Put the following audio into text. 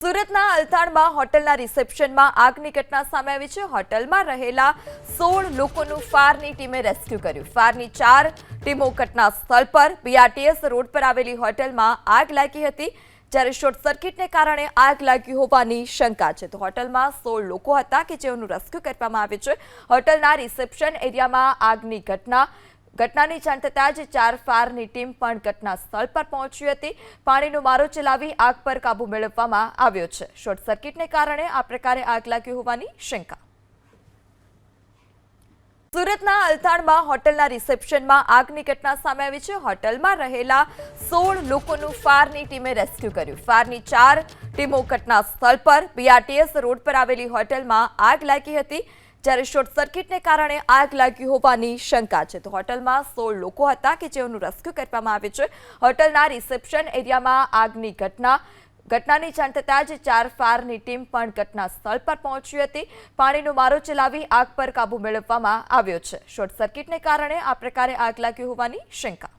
સુરતના અલથાણમાં હોટલના રિસેપ્શનમાં આગની ઘટના સામે આવી છે। હોટલમાં રહેલા 16 લોકોનું ફાયરની ટીમે રેસ્ક્યુ કર્યું। ફાયરની 4 ટીમો ઘટના સ્થળ પર બીઆરટીએસ રોડ પર આવેલી હોટલમાં આગ લાગી હતી, જ્યારે શોર્ટ સર્કિટને કારણે આગ લાગી હોવાની શંકા છે। તો હોટલમાં 16 લોકો હતા કે જેઓનું રેસ્ક્યુ કરવામાં આવ્યું છે। હોટલના રિસેપ્શન એરિયામાં આગની ઘટનાની જાણ થતાં જ 4 ફાયરની ટીમ પણ ઘટના સ્થળ પર પહોંચી હતી। પાણીનો મારો ચલાવી આગ પર કાબુ મેળવવામાં આવ્યો છે। શોર્ટ સર્કિટને કારણે આ પ્રકારે આગ લાગી હોવાની શંકા। સુરતના અલથાણમાં હોટલના રિસેપ્શનમાં આગની ઘટના સામે આવી છે। હોટલમાં રહેલા 16 લોકોનું ફાયરની ટીમે રેસ્ક્યુ કર્યું। ફાયરની 4 ટીમો ઘટના સ્થળ પર બીઆરટીએસ રોડ પર આવેલી હોટલમાં આગ લાગી હતી, જ્યારે શોર્ટ સર્કિટને કારણે આગ લાગી હોવાની શંકા છે। તો હોટલમાં 16 લોકો હતા કે જેઓનું રેસ્ક્યુ કરવામાં આવ્યું છે। હોટલના રિસેપ્શન એરિયામાં આગની ઘટનાની જાણ થતાં જ 4 ફાયરની ટીમ પણ ઘટના સ્થળ પર પહોંચી હતી। પાણીનો મારો ચલાવી આગ પર કાબુ મેળવવામાં આવ્યો છે। શોર્ટ સર્કિટને કારણે આ પ્રકારે આગ લાગી હોવાની શંકા।